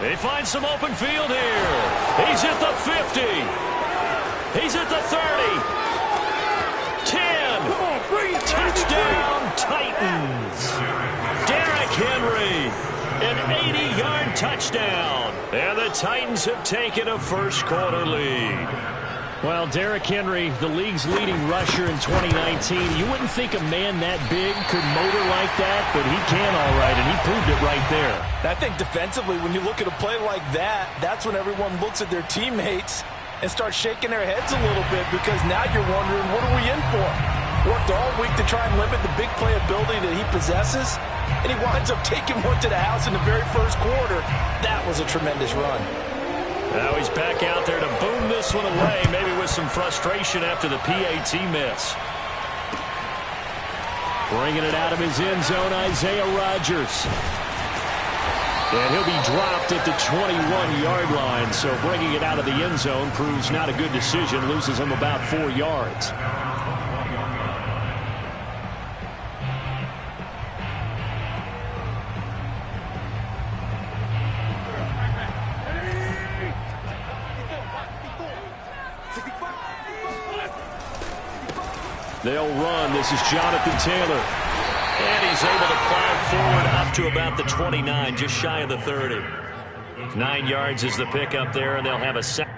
He finds some open field here. He's at the 50. He's at the 30. 10. Touchdown, Titans. Derrick Henry, an 80-yard touchdown. And the Titans have taken a first-quarter lead. Well, Derrick Henry, the league's leading rusher in 2019. You wouldn't think a man that big could motor like that, but he can all right, and he proved it right there. I think defensively, when you look at a play like that, that's when everyone looks at their teammates and starts shaking their heads a little bit, because now you're wondering, what are we in for? Worked all week to try and limit the big play ability that he possesses, and he winds up taking one to the house in the very first quarter. That was a tremendous run. Now he's back out there to boom this one away, maybe with some frustration after the PAT miss. Bringing it out of his end zone, Isaiah Rodgers. And he'll be dropped at the 21-yard line, so bringing it out of the end zone proves not a good decision, loses him about 4 yards. They'll run. This is Jonathan Taylor. And he's able to plow forward up to about the 29, just shy of the 30. 9 yards is the pickup there, and they'll have a second.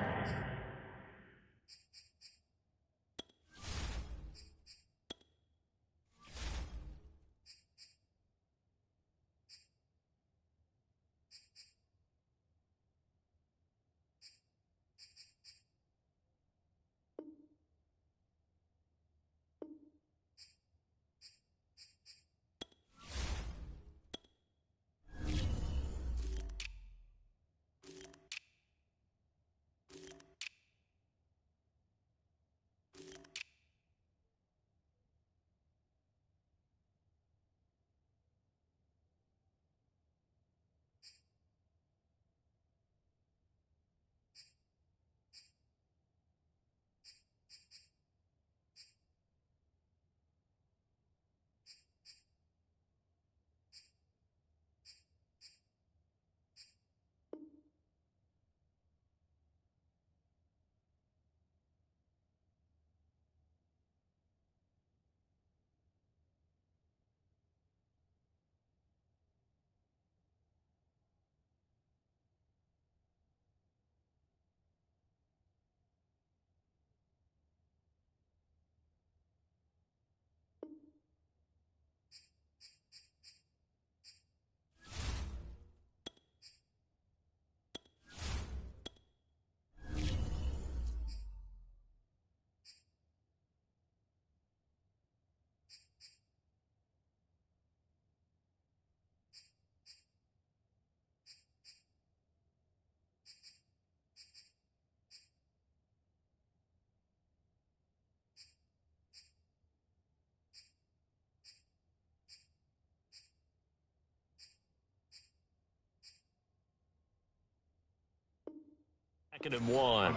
Second and 1.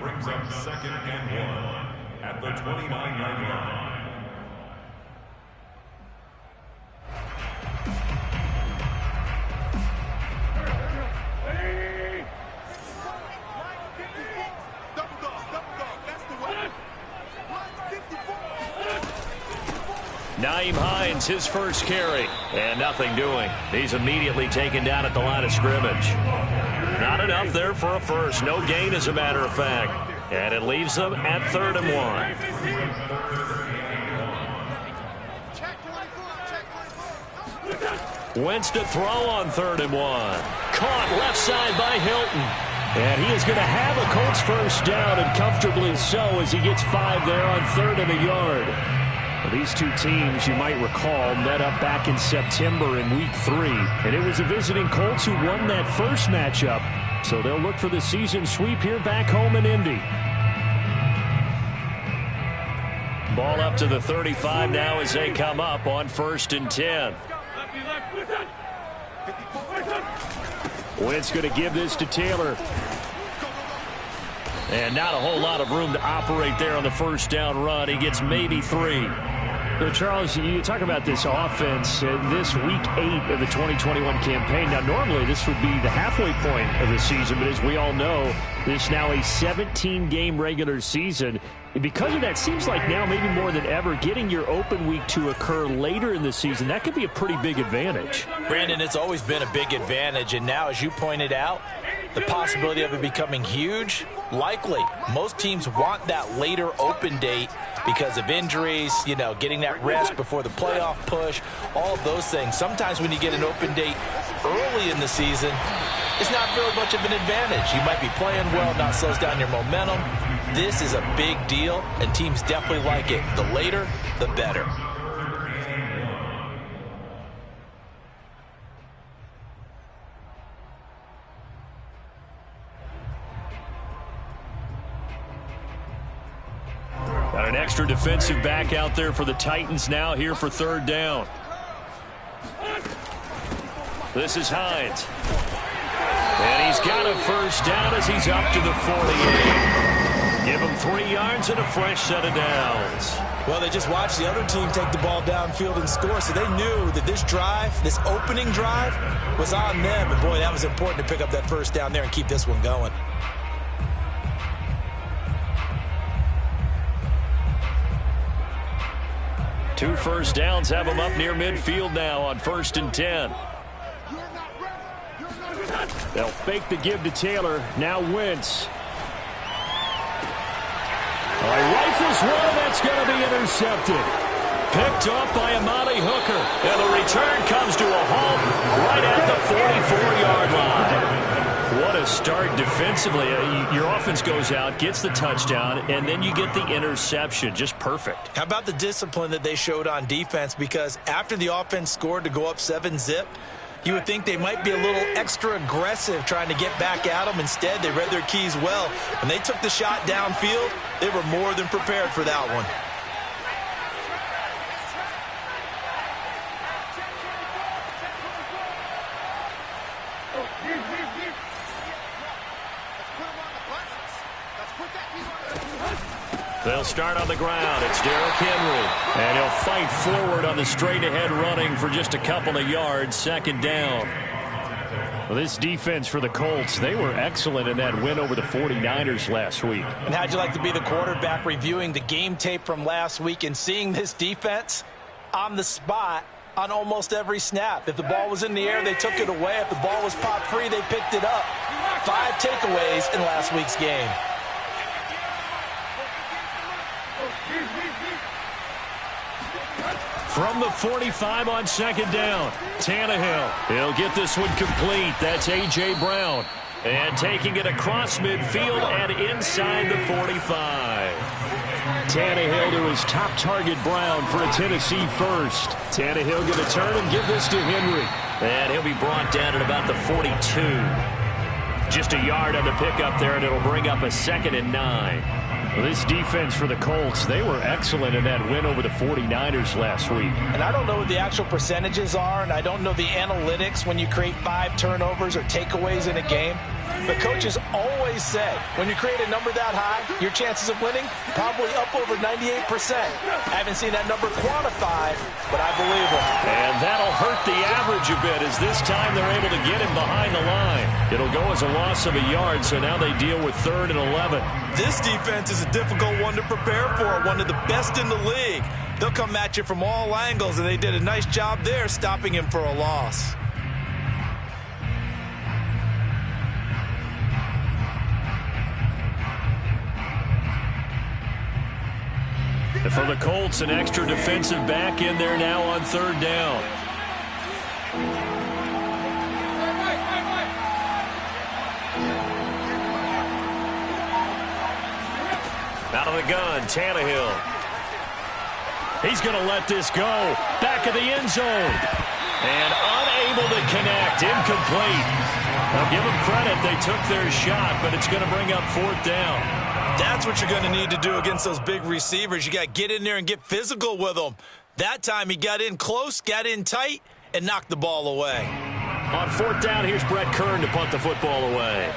Brings up 2nd and 1 at the 29-yard line. Nyheim Hines, his first carry, and nothing doing. He's immediately taken down at the line of scrimmage. Not enough there for a first. No gain, as a matter of fact. And it leaves them at 3rd and 1. Wentz to throw on 3rd and 1. Caught left side by Hilton. And he is going to have a Colts first down, and comfortably so, as he gets 5 there on 3rd and a yard. Well, these two teams, you might recall, met up back in September in Week 3. And it was the visiting Colts who won that first matchup. So they'll look for the season sweep here back home in Indy. Ball up to the 35 now as they come up on 1st and 10. Wentz going to give this to Taylor. And not a whole lot of room to operate there on the first down run. He gets maybe 3. So, Charles, you talk about this offense, this Week 8 of the 2021 campaign. Now, normally this would be the halfway point of the season, but as we all know, this is now a 17-game regular season. And because of that, seems like now maybe more than ever, getting your open week to occur later in the season, that could be a pretty big advantage. Brandon, it's always been a big advantage, and now, as you pointed out, the possibility of it becoming huge, likely. Most teams want that later open date because of injuries, you know, getting that rest before the playoff push, all of those things. Sometimes when you get an open date early in the season, it's not really much of an advantage. You might be playing well, not slows down your momentum. This is a big deal, and teams definitely like it. The later, the better. Got an extra defensive back out there for the Titans now here for third down. This is Hines. And he's got a first down as he's up to the 48. Give him 3 yards and a fresh set of downs. Well, they just watched the other team take the ball downfield and score, so they knew that this drive, this opening drive, was on them. And, boy, that was important to pick up that first down there and keep this one going. Two first downs have him up near midfield now on 1st and 10. They'll fake the give to Taylor. Now Wentz. Rifles one, that's going to be intercepted. Picked up by Amani Hooker. And the return comes to a halt right at the 44-yard line. What a start defensively. Your offense goes out, gets the touchdown, and then you get the interception. Just perfect. How about the discipline that they showed on defense? Because after the offense scored to go up 7-zip, you would think they might be a little extra aggressive trying to get back at them. Instead, they read their keys well. When they took the shot downfield, they were more than prepared for that one. They'll start on the ground. It's Derrick Henry. And he'll fight forward on the straight-ahead running for just a couple of yards. Second down. Well, this defense for the Colts, they were excellent in that win over the 49ers last week. And how'd you like to be the quarterback reviewing the game tape from last week and seeing this defense on the spot on almost every snap? If the ball was in the air, they took it away. If the ball was popped free, they picked it up. 5 takeaways in last week's game. From the 45 on second down, Tannehill. He'll get this one complete. That's A.J. Brown. And taking it across midfield and inside the 45. Tannehill to his top target, Brown, for a Tennessee first. Tannehill going to turn and give this to Henry. And he'll be brought down at about the 42. Just a yard on the pickup there, and it'll bring up a 2nd and 9. Well, this defense for the Colts, they were excellent in that win over the 49ers last week. And I don't know what the actual percentages are, and I don't know the analytics when you create 5 turnovers or takeaways in a game. But coaches always say, when you create a number that high, your chances of winning probably up over 98%. I haven't seen that number quantified, but I believe them. And that'll hurt the average a bit, as this time they're able to get him behind the line. It'll go as a loss of a yard, so now they deal with 3rd and 11. This defense is a difficult one to prepare for, one of the best in the league. They'll come at you from all angles, and they did a nice job there stopping him for a loss. For the Colts, an extra defensive back in there now on 3rd down. Out of the gun, Tannehill. He's going to let this go. Back of the end zone. And unable to connect. Incomplete. Now give them credit. They took their shot, but it's going to bring up 4th down. That's what you're going to need to do against those big receivers. You got to get in there and get physical with them. That time he got in close, got in tight, and knocked the ball away. On 4th down, here's Brett Kern to punt the football away.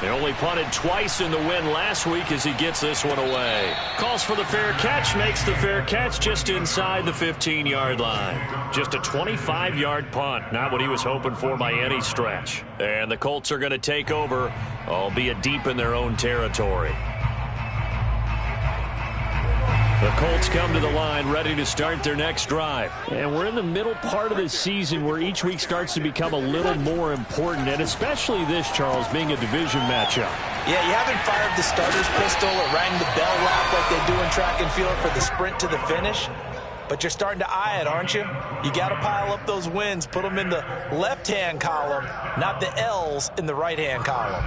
They only punted twice in the win last week as he gets this one away. Calls for the fair catch, makes the fair catch just inside the 15-yard line. Just a 25-yard punt, not what he was hoping for by any stretch. And the Colts are going to take over, albeit deep in their own territory. The Colts come to the line ready to start their next drive. And we're in the middle part of the season where each week starts to become a little more important, and especially this, Charles, being a division matchup. Yeah, you haven't fired the starter's pistol or rang the bell lap like they do in track and field for the sprint to the finish. But you're starting to eye it, aren't you? You got to pile up those wins, put them in the left-hand column, not the L's in the right-hand column.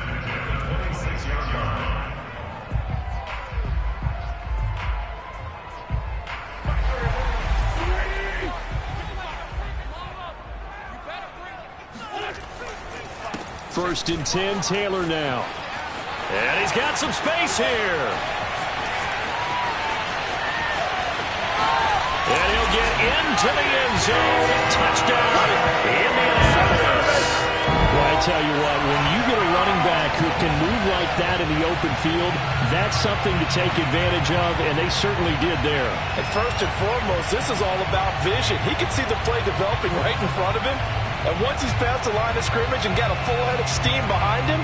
First and 10, Taylor now. And he's got some space here. And he'll get into the end zone. Touchdown, Indianapolis. Well, I tell you what, when you get a running back who can move like that in the open field, that's something to take advantage of, and they certainly did there. And first and foremost, this is all about vision. He can see the play developing right in front of him. And once he's past the line of scrimmage and got a full head of steam behind him,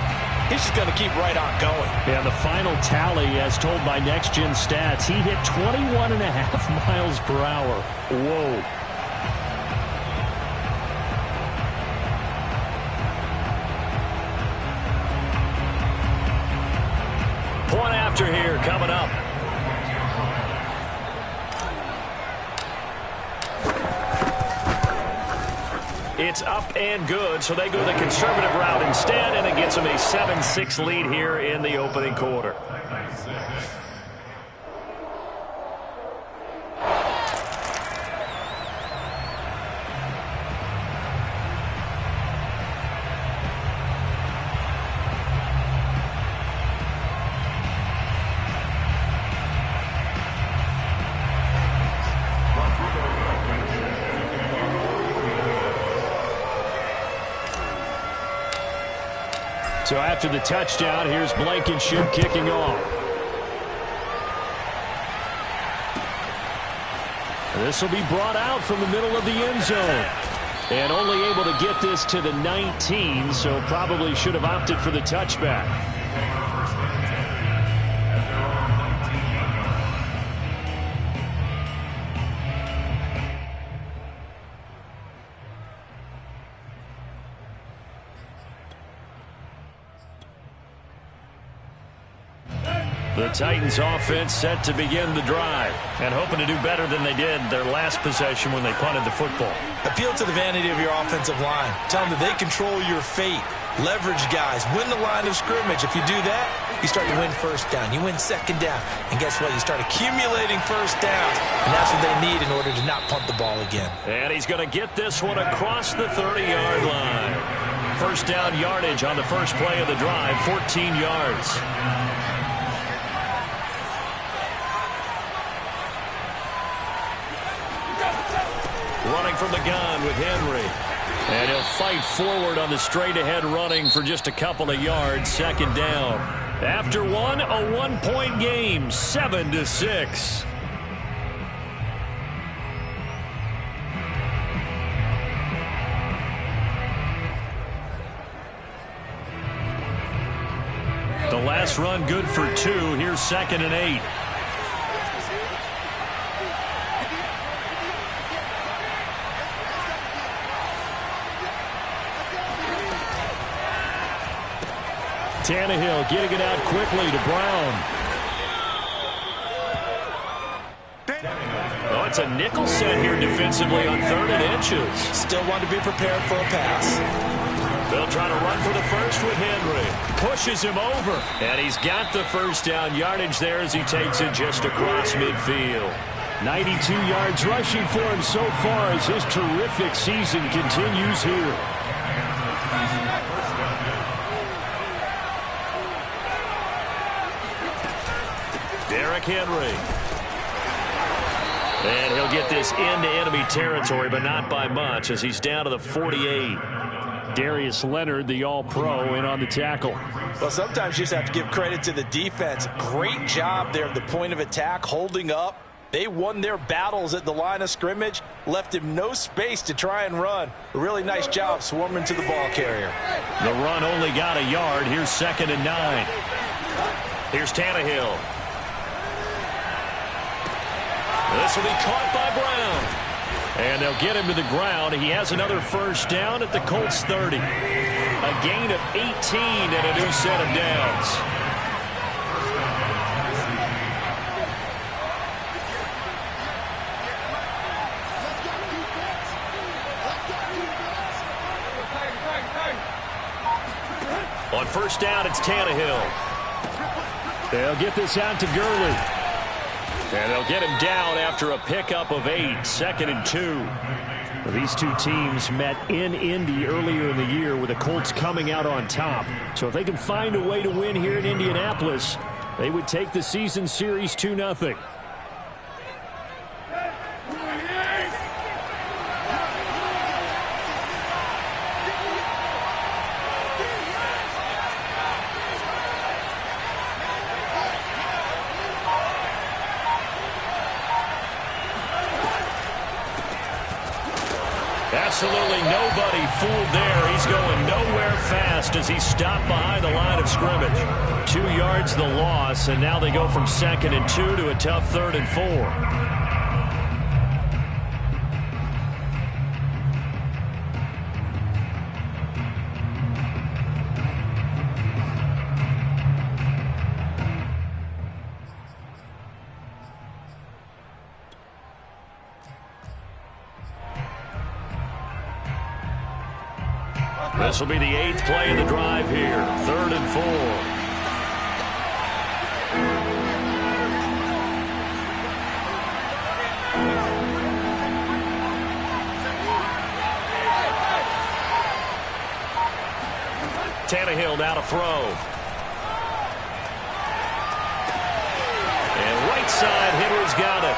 he's just going to keep right on going. Yeah, the final tally, as told by Next Gen Stats, he hit 21.5 miles per hour. Whoa. Point after here coming up. It's up and good, so they go the conservative route instead, and it gets them a 7-6 lead here in the opening quarter. So after the touchdown, here's Blankenship kicking off. This will be brought out from the middle of the end zone. And only able to get this to the 19, so probably should have opted for the touchback. The Titans offense set to begin the drive and hoping to do better than they did their last possession when they punted the football. Appeal to the vanity of your offensive line. Tell them that they control your fate. Leverage guys. Win the line of scrimmage. If you do that, you start to win first down. You win second down. And guess what? You start accumulating first downs. And that's what they need in order to not punt the ball again. And he's going to get this one across the 30-yard line. First down yardage on the first play of the drive, 14 yards. Running from the gun with Henry. And he'll fight forward on the straight-ahead running for just a couple of yards. Second down. After one, a one-point game, 7-6. The last run good for 2. Here's 2nd and 8. Tannehill getting it out quickly to Brown. Oh, it's a nickel set here defensively on 3rd and inches. Still want to be prepared for a pass. They'll try to run for the first with Henry. Pushes him over. And he's got the first down yardage there as he takes it just across midfield. 92 yards rushing for him so far as his terrific season continues here. Derrick Henry. And he'll get this into enemy territory, but not by much as he's down to the 48. Darius Leonard, the All-Pro, in on the tackle. Well, sometimes you just have to give credit to the defense. Great job there at the point of attack, holding up. They won their battles at the line of scrimmage, left him no space to try and run. A really nice job swarming to the ball carrier. The run only got a yard. Here's 2nd and 9. Here's Tannehill. This will be caught by Brown. And they'll get him to the ground. He has another first down at the Colts 30. A gain of 18 and a new set of downs. On first down, it's Tannehill. They'll get this out to Gurley. And they'll get him down after a pickup of 8, 2nd and 2. Well, these two teams met in Indy earlier in the year with the Colts coming out on top. So if they can find a way to win here in Indianapolis, they would take the season series 2-0. Absolutely nobody fooled there. He's going nowhere fast as he's stopped behind the line of scrimmage. 2 yards the loss, and now they go from 2nd and 2 to a tough 3rd and 4. This will be the 8th play of the drive here. 3rd and 4. Tannehill now to throw. And right side, Henry's got it.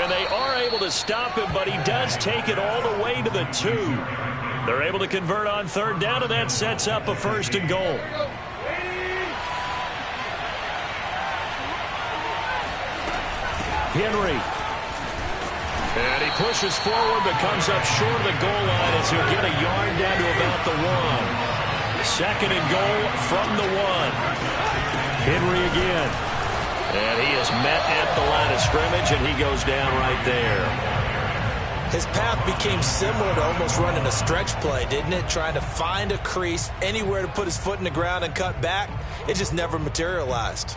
And they are able to stop him, but he does take it all the way to the 2. They're able to convert on 3rd down, and that sets up a 1st and goal. Henry. And he pushes forward, but comes up short of the goal line as he'll get a yard down to about the 1. 2nd and goal from the 1. Henry again. And he is met at the line of scrimmage, and he goes down right there. His path became similar to almost running a stretch play, didn't it? Trying to find a crease, anywhere to put his foot in the ground and cut back. It just never materialized.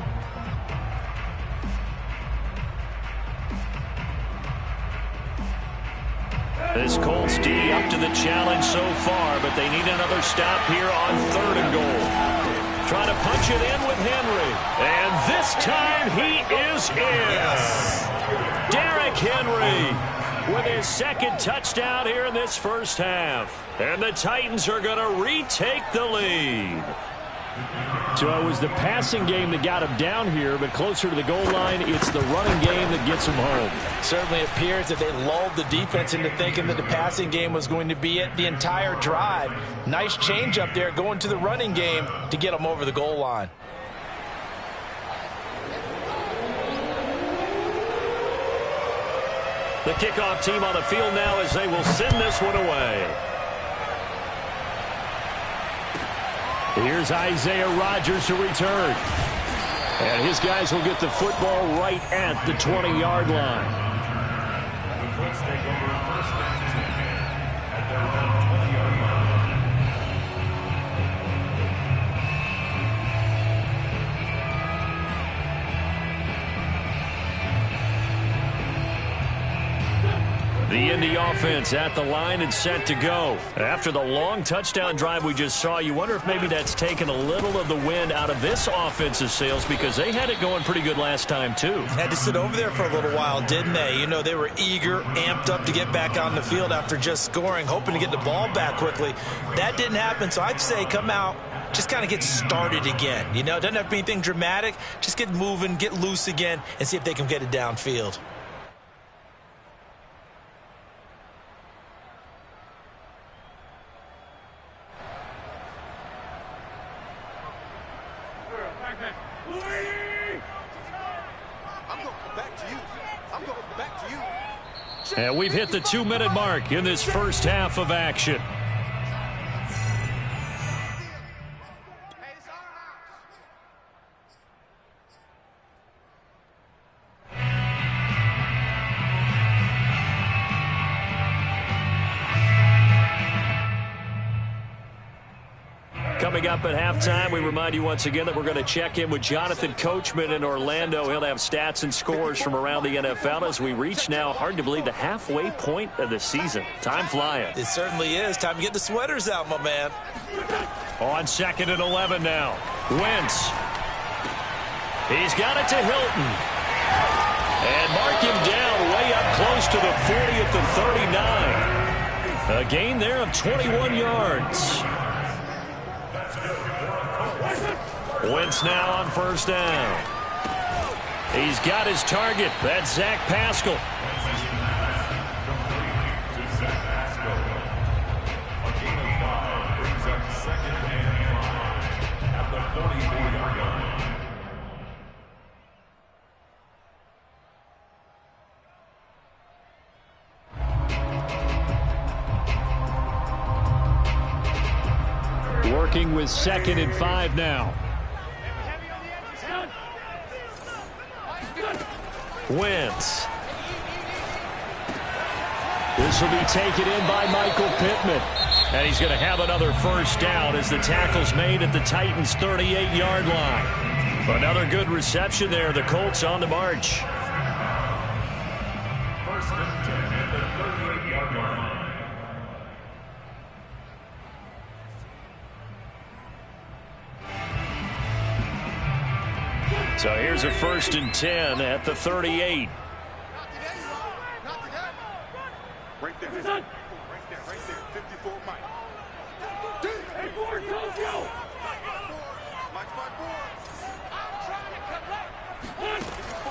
This Colts D up to the challenge so far, but they need another stop here on 3rd and goal. Trying to punch it in with Henry. And this time he is in. Yes. Derrick Henry with his 2nd touchdown here in this first half. And the Titans are going to retake the lead. So it was the passing game that got him down here, but closer to the goal line, it's the running game that gets him home. Certainly appears that they lulled the defense into thinking that the passing game was going to be it the entire drive. Nice change up there going to the running game to get them over the goal line. The kickoff team on the field now as they will send this one away. Here's Isaiah Rodgers to return. And his guys will get the football right at the 20-yard line. The Colts take over 1st and 10 at their own 20-yard line. The Indy offense at the line and set to go. After the long touchdown drive we just saw, you wonder if maybe that's taken a little of the wind out of this offense's sails because they had it going pretty good last time too. Had to sit over there for a little while, didn't they? You know, they were eager, amped up to get back on the field after just scoring, hoping to get the ball back quickly. That didn't happen, so I'd say come out, just kind of get started again. You know, it doesn't have to be anything dramatic. Just get moving, get loose again, and see if they can get it downfield. And we've hit the 2-minute mark in this first half of action. Coming up at halftime, we remind you once again that we're going to check in with Jonathan Coachman in Orlando. He'll have stats and scores from around the NFL as we reach now, hard to believe, the halfway point of the season. Time flying. It certainly is. Time to get the sweaters out, my man. On 2nd and 11 now. Wentz. He's got it to Hilton. And mark him down way up close to the 40 at the 39. A gain there of 21 yards. Wentz now on first down. He's got his target. That's Zach Pascal. A gain of 5 brings up 2nd and 5 at the 44-yard line. Working with 2nd and 5 now. Wentz. This will be taken in by Michael Pittman. And he's going to have another first down as the tackle's made at the Titans' 38-yard line. Another good reception there. The Colts on the march. First and 10 at the 38-yard line. So here's a 1st and 10 at the 38. Right there. Right there. 54, Mike. Hey, board, go.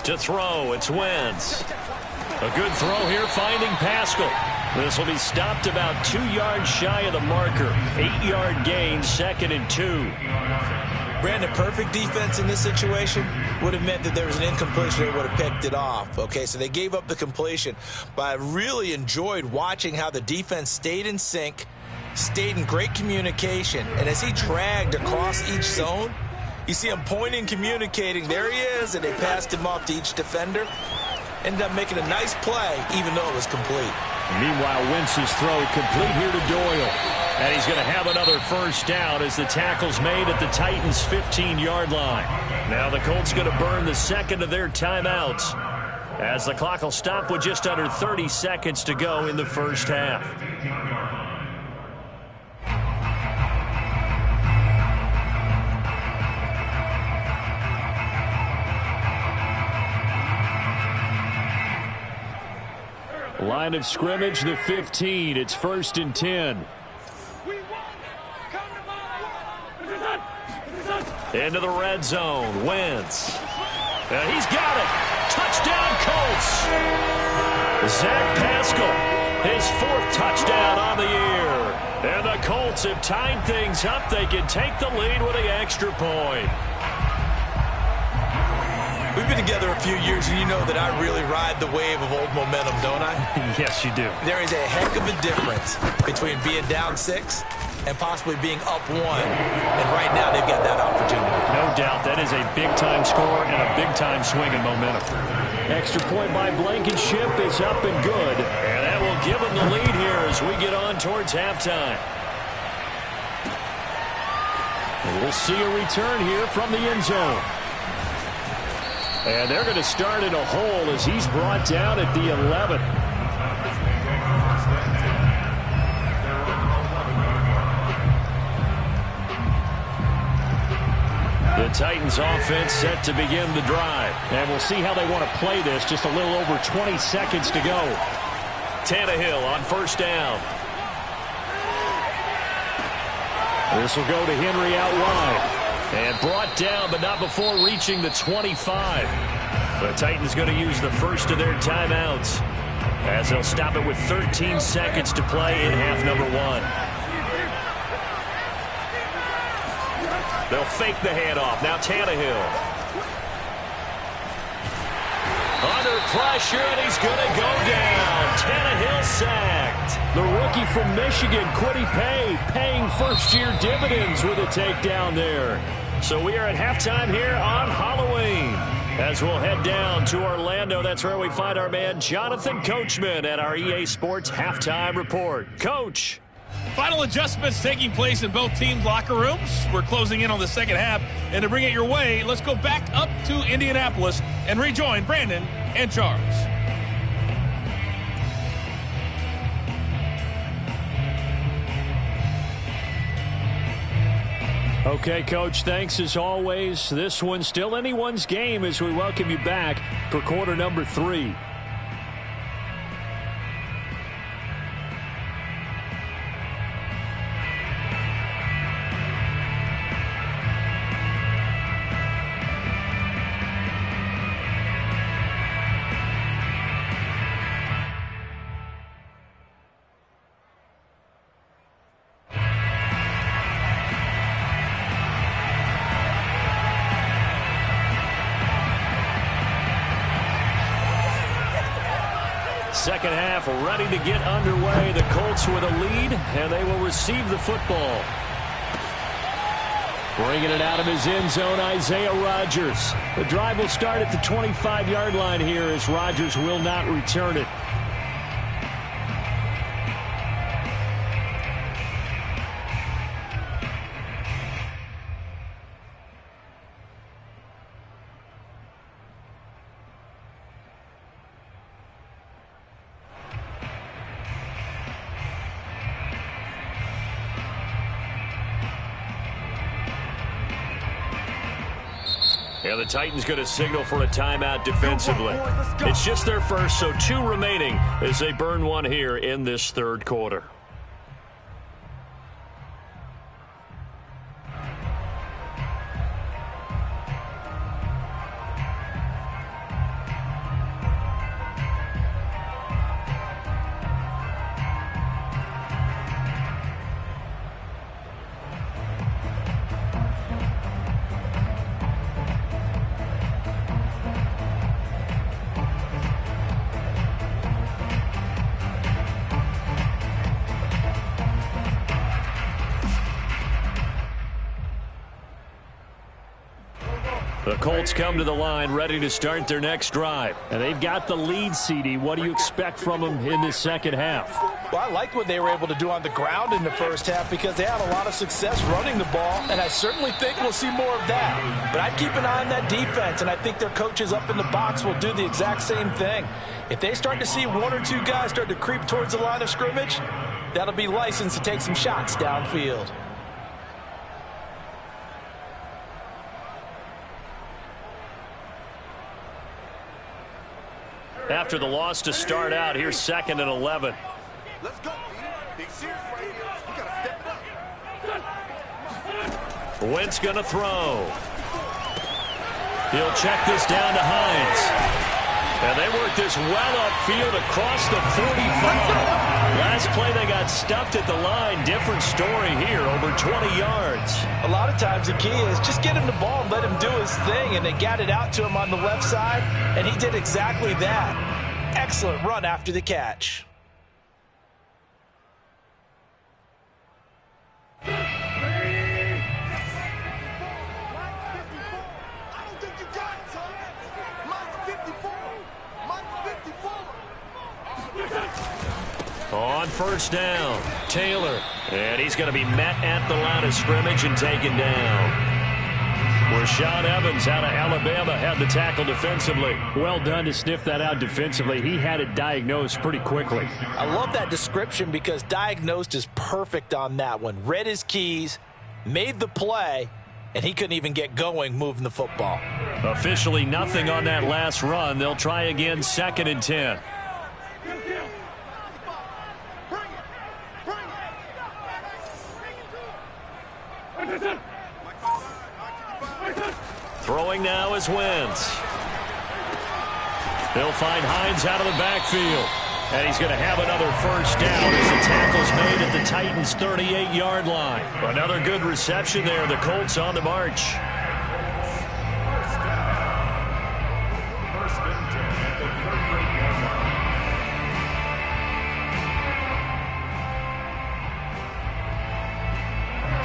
To throw, it's Wentz. A good throw here, finding Pascal. This will be stopped about 2 yards shy of the marker. 8-yard gain, 2nd and 2. Brandon, perfect defense in this situation would have meant that there was an incompletion. They would have picked it off. Okay, so they gave up the completion. But I really enjoyed watching how the defense stayed in sync, stayed in great communication. And as he dragged across each zone, you see him pointing, communicating. There he is, and they passed him off to each defender. Ended up making a nice play, even though it was complete. Meanwhile, Wentz's throw complete here to Doyle. And he's going to have another first down as the tackle's made at the Titans' 15-yard line. Now the Colts going to burn the second of their timeouts as the clock will stop with just under 30 seconds to go in the first half. Line of scrimmage, the 15. It's 1st and 10. Into the red zone. Wentz. And he's got it. Touchdown, Colts. Zach Pascal, his 4th touchdown on the year. And the Colts have tied things up. They can take the lead with the extra point. We've been together a few years, and you know that I really ride the wave of old momentum, don't I? Yes, you do. There is a heck of a difference between being down 6 and possibly being up 1. And right now, they've got that opportunity. No doubt. That is a big-time score and a big-time swing in momentum. Extra point by Blankenship is up and good. And that will give them the lead here as we get on towards halftime. And we'll see a return here from the end zone. And they're going to start in a hole as he's brought down at the 11. The Titans offense set to begin the drive. And we'll see how they want to play this. Just a little over 20 seconds to go. Tannehill on first down. This will go to Henry out wide. And brought down, but not before reaching the 25. The Titans going to use the first of their timeouts as they'll stop it with 13 seconds to play in half number 1. They'll fake the handoff. Now Tannehill. Under pressure, and he's going to go down. Tannehill sacked. The rookie from Michigan, Kwity Paye, paying first-year dividends with a takedown there. So we are at halftime here on Halloween. As we'll head down to Orlando, that's where we find our man Jonathan Coachman at our EA Sports Halftime Report. Coach. Final adjustments taking place in both teams' locker rooms. We're closing in on the second half. And to bring it your way, let's go back up to Indianapolis and rejoin Brandon and Charles. Okay, Coach, thanks as always. This one's still anyone's game as we welcome you back for quarter number 3. Second half ready to get underway. The Colts with a lead, and they will receive the football. Bringing it out of his end zone, Isaiah Rodgers. The drive will start at the 25-yard line here as Rodgers will not return it. Yeah, the Titans going to signal for a timeout defensively. It's just their first, so 2 remaining as they burn one here in this third quarter. The Colts come to the line ready to start their next drive. And they've got the lead, CD. What do you expect from them in this second half? Well, I like what they were able to do on the ground in the first half because they had a lot of success running the ball, and I certainly think we'll see more of that. But I'd keep an eye on that defense, and I think their coaches up in the box will do the exact same thing. If they start to see 1 or 2 guys start to creep towards the line of scrimmage, that'll be licensed to take some shots downfield. After the loss to start out, here's 2nd and 11. Let's go, Big serious right here. We gotta step it up. Wentz gonna throw. He'll check this down to Hines. And they work this well upfield across the 45. Last play they got stuffed at the line. Different story here, over 20 yards. A lot of times the key is just get him the ball and let him do his thing, and they got it out to him on the left side, and he did exactly that. Excellent run after the catch. On first down, Taylor. And he's going to be met at the line of scrimmage and taken down. Rashaan Evans out of Alabama had the tackle defensively. Well done to sniff that out defensively. He had it diagnosed pretty quickly. I love that description because diagnosed is perfect on that one. Read his keys, made the play, and he couldn't even get going moving the football. Officially nothing on that last run. They'll try again, 2nd and 10. Throwing now is Wentz. He'll find Hines out of the backfield. And he's going to have another first down as the tackle's made at the Titans' 38-yard line. Another good reception there. The Colts on the march. First and 10 at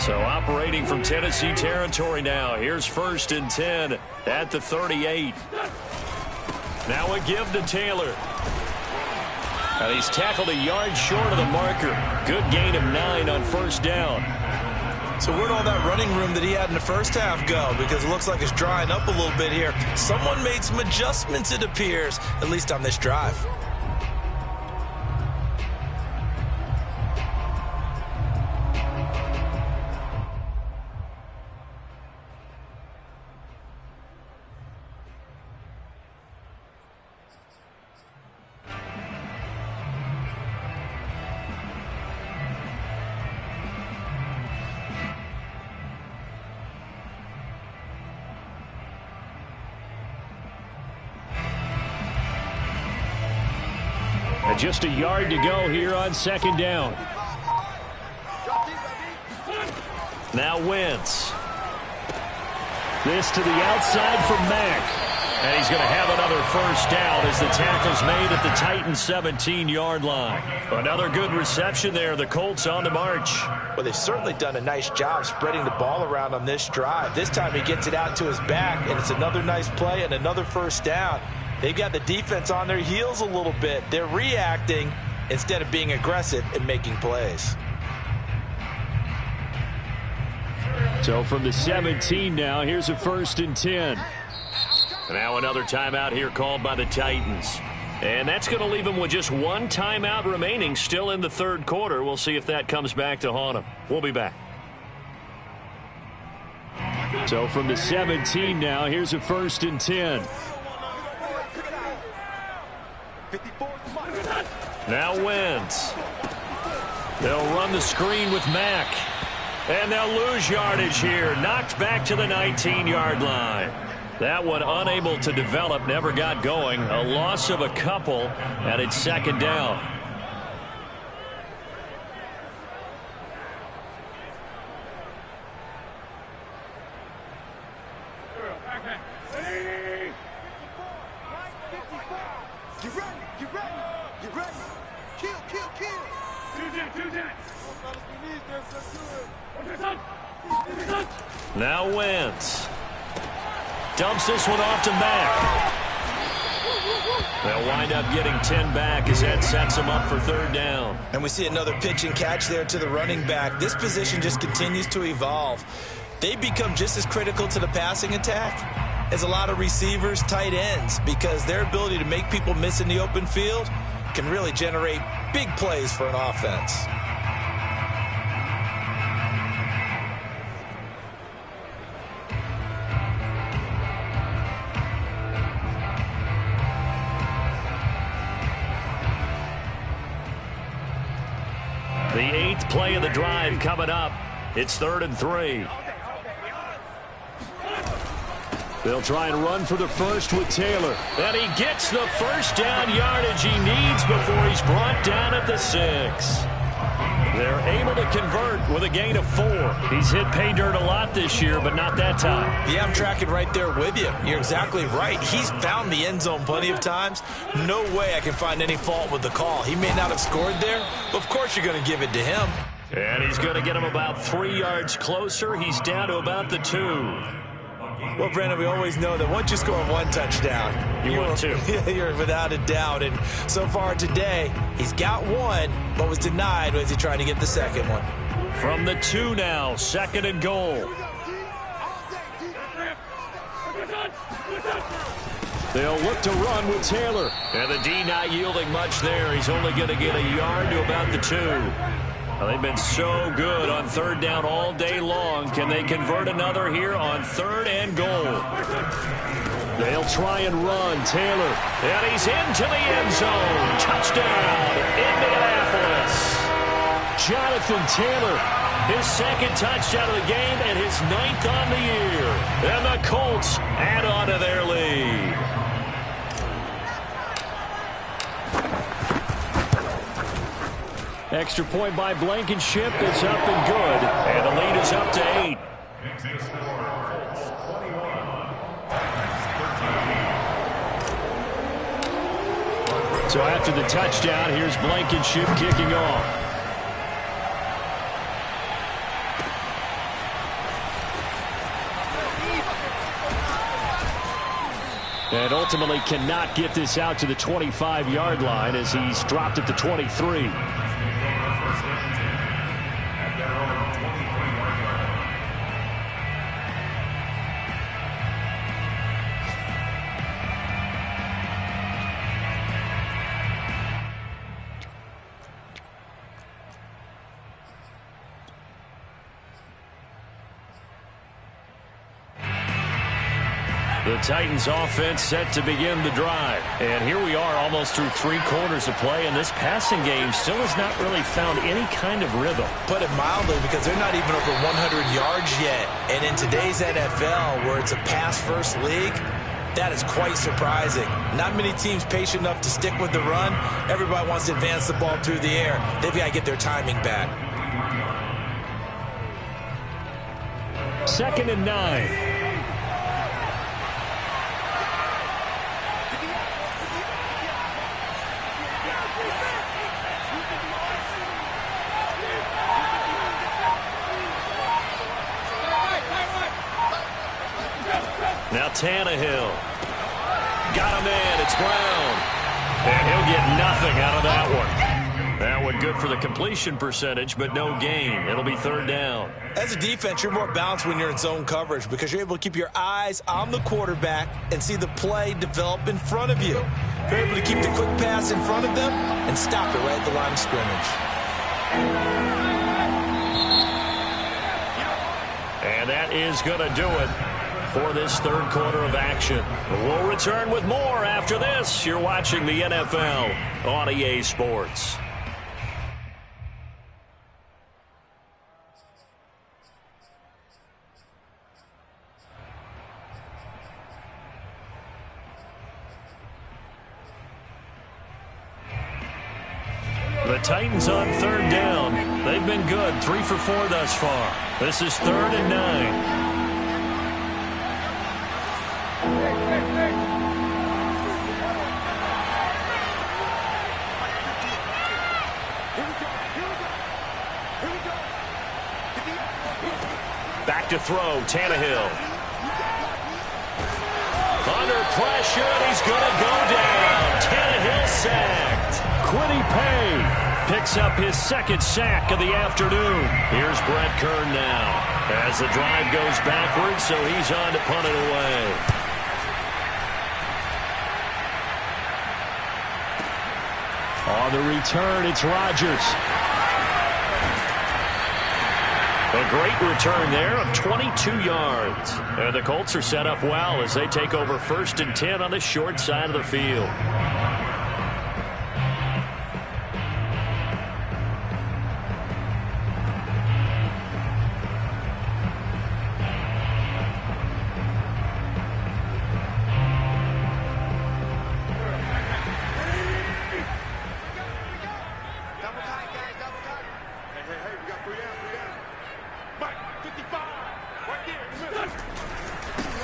So operating from Tennessee territory now. Here's 1st and 10 at the 38. Now a give to Taylor. And he's tackled a yard short of the marker. Good gain of 9 on 1st down. So where'd all that running room that he had in the first half go? Because it looks like it's drying up a little bit here. Someone made some adjustments, it appears, at least on this drive. Just a yard to go here on 2nd down. Now Wentz. This to the outside for Mack. And he's going to have another 1st down as the tackle's made at the Titans' 17-yard line. Another good reception there. The Colts on the march. Well, they've certainly done a nice job spreading the ball around on this drive. This time he gets it out to his back, and it's another nice play and another 1st down. They've got the defense on their heels a little bit. They're reacting instead of being aggressive and making plays. So from the 17 now, here's a 1st and 10. Now another timeout here called by the Titans. And that's going to leave them with just one timeout remaining still in the 3rd quarter. We'll see if that comes back to haunt them. We'll be back. So from the 17 now, here's a 1st and 10. Now Wentz. They'll run the screen with Mack. And they'll lose yardage here. Knocked back to the 19-yard line. That one unable to develop, never got going. A loss of a couple, and it's 2nd down. Now Wentz. Dumps this one off to Mack. They'll wind up getting 10 back as that sets them up for 3rd down. And we see another pitch and catch there to the running back. This position just continues to evolve. They become just as critical to the passing attack as a lot of receivers, tight ends, because their ability to make people miss in the open field can really generate big plays for an offense. The 8th play of the drive coming up. It's 3rd and 3. They'll try and run for the 1st with Taylor. And he gets the 1st down yardage he needs before he's brought down at the 6. They're able to convert with a gain of 4. He's hit pay dirt a lot this year, but not that time. Yeah, I'm tracking right there with you. You're exactly right. He's found the end zone plenty of times. No way I can find any fault with the call. He may not have scored there, but of course you're going to give it to him. And he's going to get him about 3 yards closer. He's down to about the 2. Well, Brandon, we always know that once you score 1 touchdown, you're without a doubt. And so far today, he's got 1, but was denied as he tried to get the 2nd one. From the 2 now, 2nd and goal. They'll look to run with Taylor. And the D not yielding much there. He's only going to get a yard to about the 2. Well, they've been so good on 3rd down all day long. Can they convert another here on 3rd and goal? They'll try and run. Taylor. And he's into the end zone. Touchdown, Indianapolis. Jonathan Taylor. His 2nd touchdown of the game and his 9th on the year. And the Colts add on to their lead. Extra point by Blankenship is up and good. And the lead is up to 8. So after the touchdown, here's Blankenship kicking off. And ultimately cannot get this out to the 25-yard line as he's dropped at the 23. The Titans offense set to begin the drive. And here we are almost through 3 quarters of play, and this passing game still has not really found any kind of rhythm. Put it mildly, because they're not even over 100 yards yet. And in today's NFL, where it's a pass-first league, that is quite surprising. Not many teams patient enough to stick with the run. Everybody wants to advance the ball through the air. They've got to get their timing back. 2nd and 9. Now Tannehill. Got him in. It's Brown. And he'll get nothing out of that one. That one good for the completion percentage, but no gain. It'll be 3rd down. As a defense, you're more balanced when you're in zone coverage because you're able to keep your eyes on the quarterback and see the play develop in front of you. You're able to keep the quick pass in front of them and stop it right at the line of scrimmage. And that is going to do it for this 3rd quarter of action. We'll return with more after this. You're watching the NFL on EA Sports. The Titans on 3rd down. They've been good, 3 for 4 thus far. This is 3rd and 9. Back to throw, Tannehill. Under pressure, and he's going to go down. Tannehill sacked. Kwity Paye picks up his 2nd sack of the afternoon. Here's Brett Kern now as the drive goes backwards, so he's on to punt it away. On the return, it's Rodgers. A great return there of 22 yards. And the Colts are set up well as they take over 1st and 10 on the short side of the field.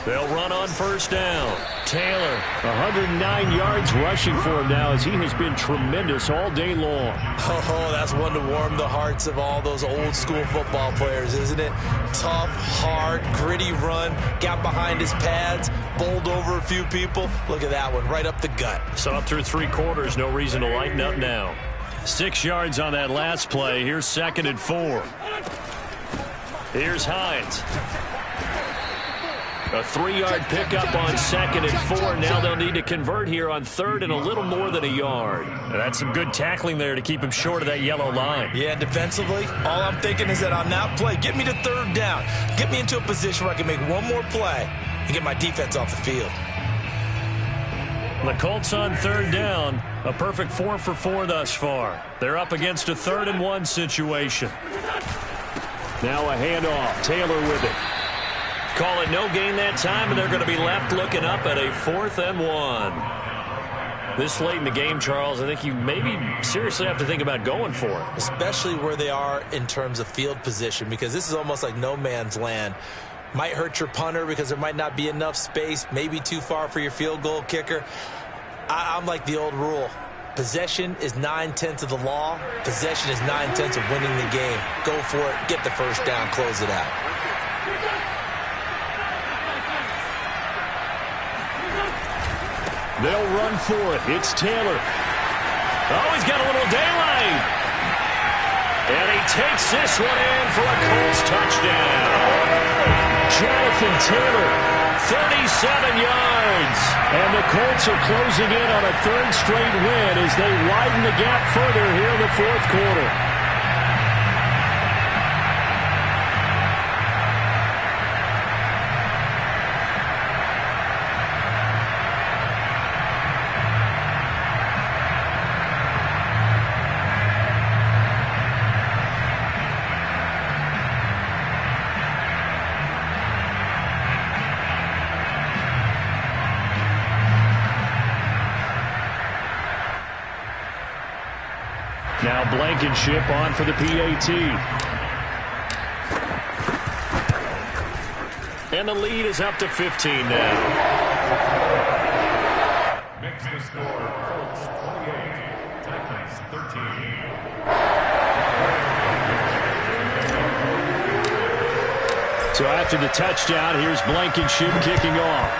They'll run on 1st down. Taylor, 109 yards rushing for him now as he has been tremendous all day long. Oh, that's one to warm the hearts of all those old school football players, isn't it? Tough, hard, gritty run, got behind his pads, bowled over a few people. Look at that one, right up the gut. So up through 3 quarters, no reason to lighten up now. 6 yards on that last play. Here's 2nd and 4. Here's Hines. A 3-yard pickup on 2nd and 4. Now they'll need to convert here on 3rd and a little more than a yard. That's some good tackling there to keep him short of that yellow line. Yeah, defensively, all I'm thinking is that on that play, get me to 3rd down. Get me into a position where I can make one more play and get my defense off the field. The Colts on 3rd down. A perfect 4 for 4 thus far. They're up against a 3rd and 1 situation. Now a handoff. Taylor with it. Call it no gain that time, and they're going to be left looking up at a 4th and 1. This late in the game, Charles, I think you maybe seriously have to think about going for it. Especially where they are in terms of field position, because this is almost like no man's land. Might hurt your punter because there might not be enough space, maybe too far for your field goal kicker. I'm like the old rule. Possession is 9/10 of the law. Possession is 9/10 of winning the game. Go for it. Get the 1st down. Close it out. They'll run for it. It's Taylor. Oh, he's got a little daylight. And he takes this one in for a Colts touchdown. Jonathan Taylor, 37 yards. And the Colts are closing in on a third straight win as they widen the gap further here in the fourth quarter. Now Blankenship on for the PAT. And the lead is up to 15 now. Makes the score Colts 28, Titans 13. So after the touchdown, here's Blankenship kicking off.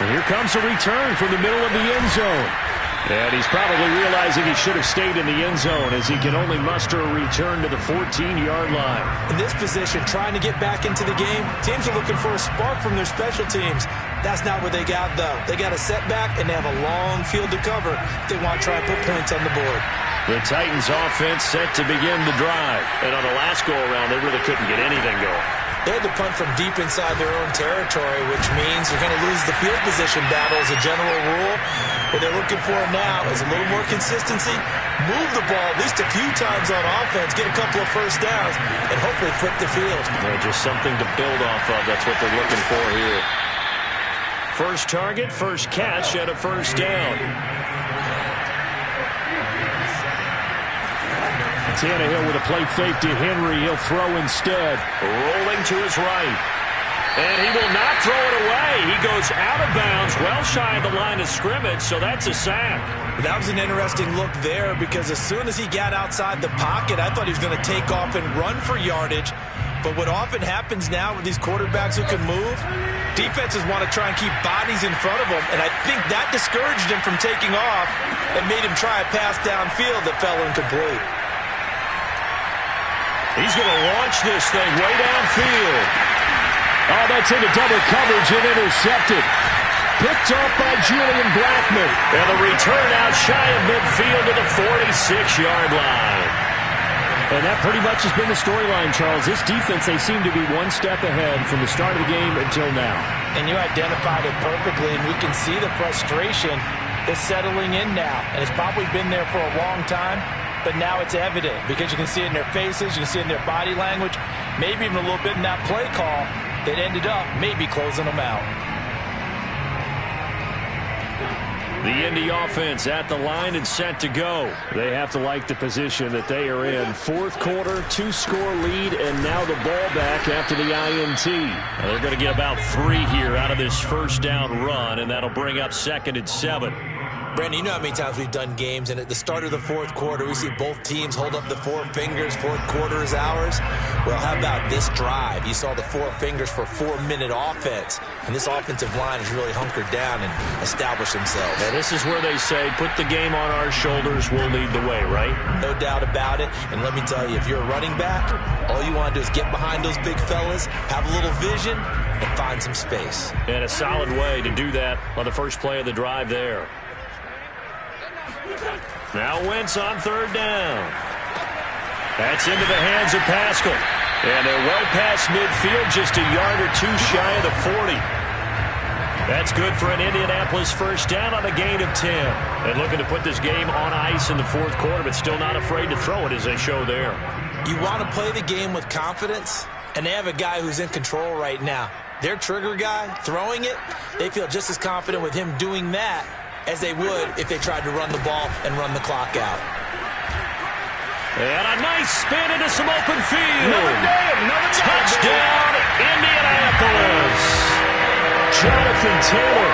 And here comes a return from the middle of the end zone. And he's probably realizing he should have stayed in the end zone as he can only muster a return to the 14-yard line. In this position, trying to get back into the game, teams are looking for a spark from their special teams. That's not what they got, though. They got a setback, and they have a long field to cover if they want to try and put points on the board. The Titans offense set to begin the drive. And on the last go-around, they really couldn't get anything going. They had to punt from deep inside their own territory, which means you're going to lose the field position battle as a general rule. What they're looking for now is a little more consistency, move the ball at least a few times on offense, get a couple of first downs, and hopefully flip the field. Yeah, just something to build off of. That's what they're looking for here. First target, first catch, and a first down. Tannehill with a play fake to Henry. He'll throw instead. Rolling to his right. And he will not throw it away. He goes out of bounds, well shy of the line of scrimmage, so that's a sack. That was an interesting look there because as soon as he got outside the pocket, I thought he was going to take off and run for yardage. But what often happens now with these quarterbacks who can move, defenses want to try and keep bodies in front of them, and I think that discouraged him from taking off and made him try a pass downfield that fell incomplete. He's going to launch this thing way downfield. Oh, that's into double coverage and intercepted. Picked off by Julian Blackmon. And the return out shy of midfield to the 46-yard line. And that pretty much has been the storyline, Charles. This defense, they seem to be one step ahead from the start of the game until now. And you identified it perfectly, and we can see the frustration is settling in now. And it's probably been there for a long time. But now it's evident because you can see it in their faces, you can see it in their body language, maybe even a little bit in that play call that ended up maybe closing them out. The Indy offense at the line and set to go. They have to like the position that they are in. Fourth quarter, 2-score lead, and now the ball back after the INT. Now they're going to get about 3 here out of this first down run, and that'll bring up 2nd and 7. Brandon, you know how many times we've done games, and at the start of the fourth quarter, we see both teams hold up the 4 fingers, fourth quarter is ours. Well, how about this drive? You saw the 4 fingers for 4-minute offense, and this offensive line has really hunkered down and established themselves. Now, this is where they say, put the game on our shoulders, we'll lead the way, right? No doubt about it, and let me tell you, if you're a running back, all you want to do is get behind those big fellas, have a little vision, and find some space. And a solid way to do that on the first play of the drive there. Now Wentz on third down. That's into the hands of Pascal. And they're well past midfield, just a yard or 2 shy of the 40. That's good for an Indianapolis first down on a gain of 10. And looking to put this game on ice in the fourth quarter, but still not afraid to throw it as they show there. You want to play the game with confidence, and they have a guy who's in control right now. Their trigger guy, throwing it, they feel just as confident with him doing that as they would if they tried to run the ball and run the clock out. And a nice spin into some open field. Touchdown, Indianapolis. Jonathan Taylor,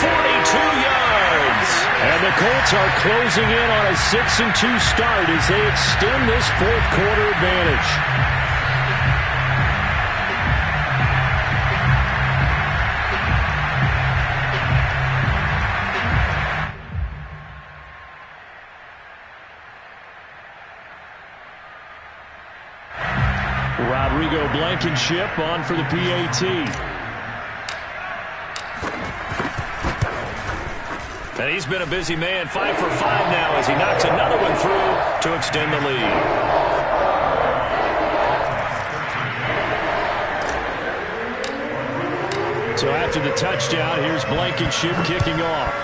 42 yards. And the Colts are closing in on a 6-2 start as they extend this fourth quarter advantage. Rodrigo Blankenship on for the PAT. And he's been a busy man, 5 for 5 now as he knocks another one through to extend the lead. So after the touchdown, here's Blankenship kicking off.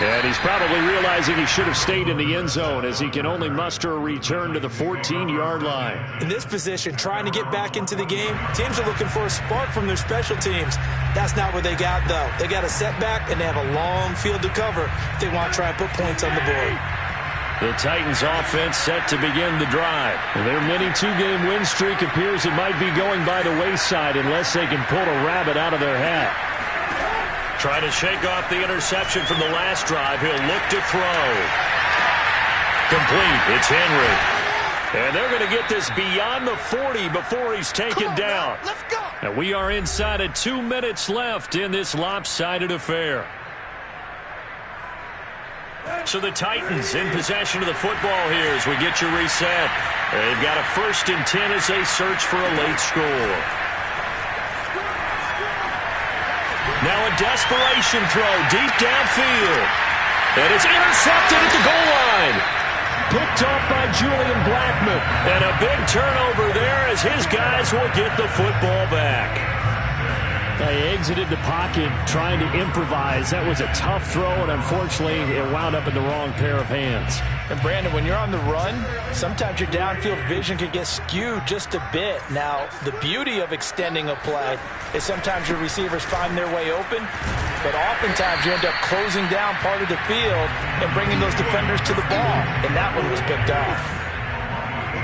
And he's probably realizing he should have stayed in the end zone as he can only muster a return to the 14-yard line. In this position, trying to get back into the game, teams are looking for a spark from their special teams. That's not what they got, though. They got a setback, and they have a long field to cover if they want to try and put points on the board. The Titans offense set to begin the drive. Their mini 2-game win streak appears it might be going by the wayside unless they can pull a rabbit out of their hat. Trying to shake off the interception from the last drive. He'll look to throw. Complete. It's Henry. And they're going to get this beyond the 40 before he's taken down. Let's go. And we are inside of 2 minutes left in this lopsided affair. So the Titans in possession of the football here as we get you reset. They've got a 1st and 10 as they search for a late score. Now a desperation throw deep downfield. And it's intercepted at the goal line. Picked off by Julian Blackmon. And a big turnover there as his guys will get the football back. They exited the pocket trying to improvise. That was a tough throw, and unfortunately, it wound up in the wrong pair of hands. And, Brandon, when you're on the run, sometimes your downfield vision can get skewed just a bit. Now, the beauty of extending a play is sometimes your receivers find their way open, but oftentimes you end up closing down part of the field and bringing those defenders to the ball, and that one was picked off.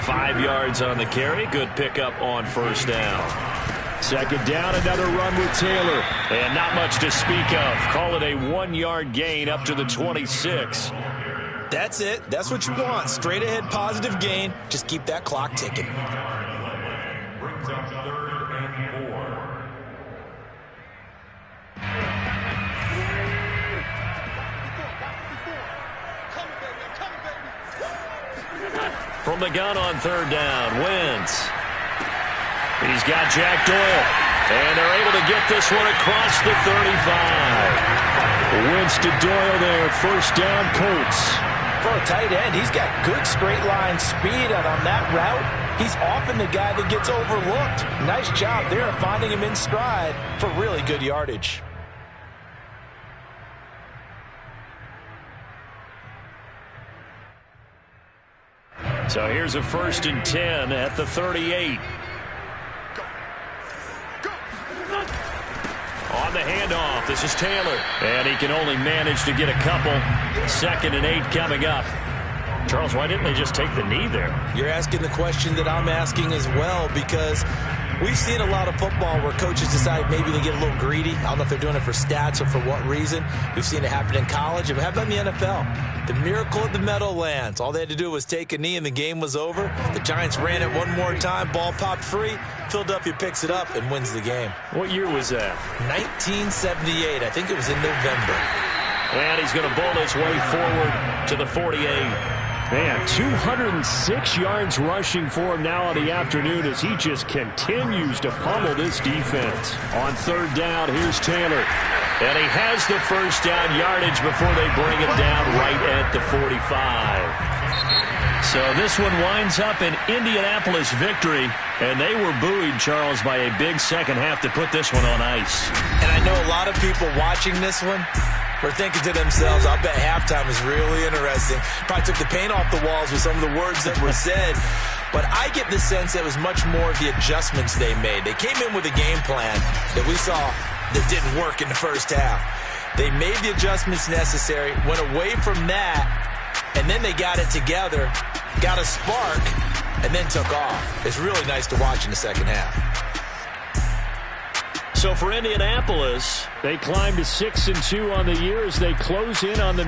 5 yards on the carry. Good pickup on 1st down. 2nd down, another run with Taylor. And not much to speak of. Call it a 1-yard gain up to the 26. That's it. That's what you want. Straight ahead positive gain. Just keep that clock ticking. Brings up 3rd and 4. From the gun on 3rd down, Wentz. He's got Jack Doyle, and they're able to get this one across the 35. Wentz to Doyle there, 1st down, Colts. For a tight end, he's got good straight line speed, and on that route, he's often the guy that gets overlooked. Nice job there of finding him in stride for really good yardage. So here's a 1st and 10 at the 38. On the handoff, this is Taylor. And he can only manage to get a couple. 2nd and 8 coming up. Charles, why didn't they just take the knee there? You're asking the question that I'm asking as well, because we've seen a lot of football where coaches decide maybe they get a little greedy. I don't know if they're doing it for stats or for what reason. We've seen it happen in college. It happened in the NFL. The miracle of the Meadowlands. All they had to do was take a knee and the game was over. The Giants ran it one more time. Ball popped free. Philadelphia picks it up and wins the game. What year was that? 1978. I think it was in November. And he's going to bowl his way forward to the 48. Man, 206 yards rushing for him now on the afternoon as he just continues to pummel this defense. On 3rd down, here's Taylor. And he has the 1st down yardage before they bring him down right at the 45. So this one winds up an Indianapolis victory, and they were buoyed, Charles, by a big second half to put this one on ice. And I know a lot of people watching this one were thinking to themselves, I bet halftime is really interesting. Probably took the paint off the walls with some of the words that were said. But I get the sense that it was much more of the adjustments they made. They came in with a game plan that we saw that didn't work in the 1st half. They made the adjustments necessary, went away from that, and then they got it together, got a spark, and then took off. It's really nice to watch in the 2nd half. So for Indianapolis, they climb to 6-2 on the year as they close in on the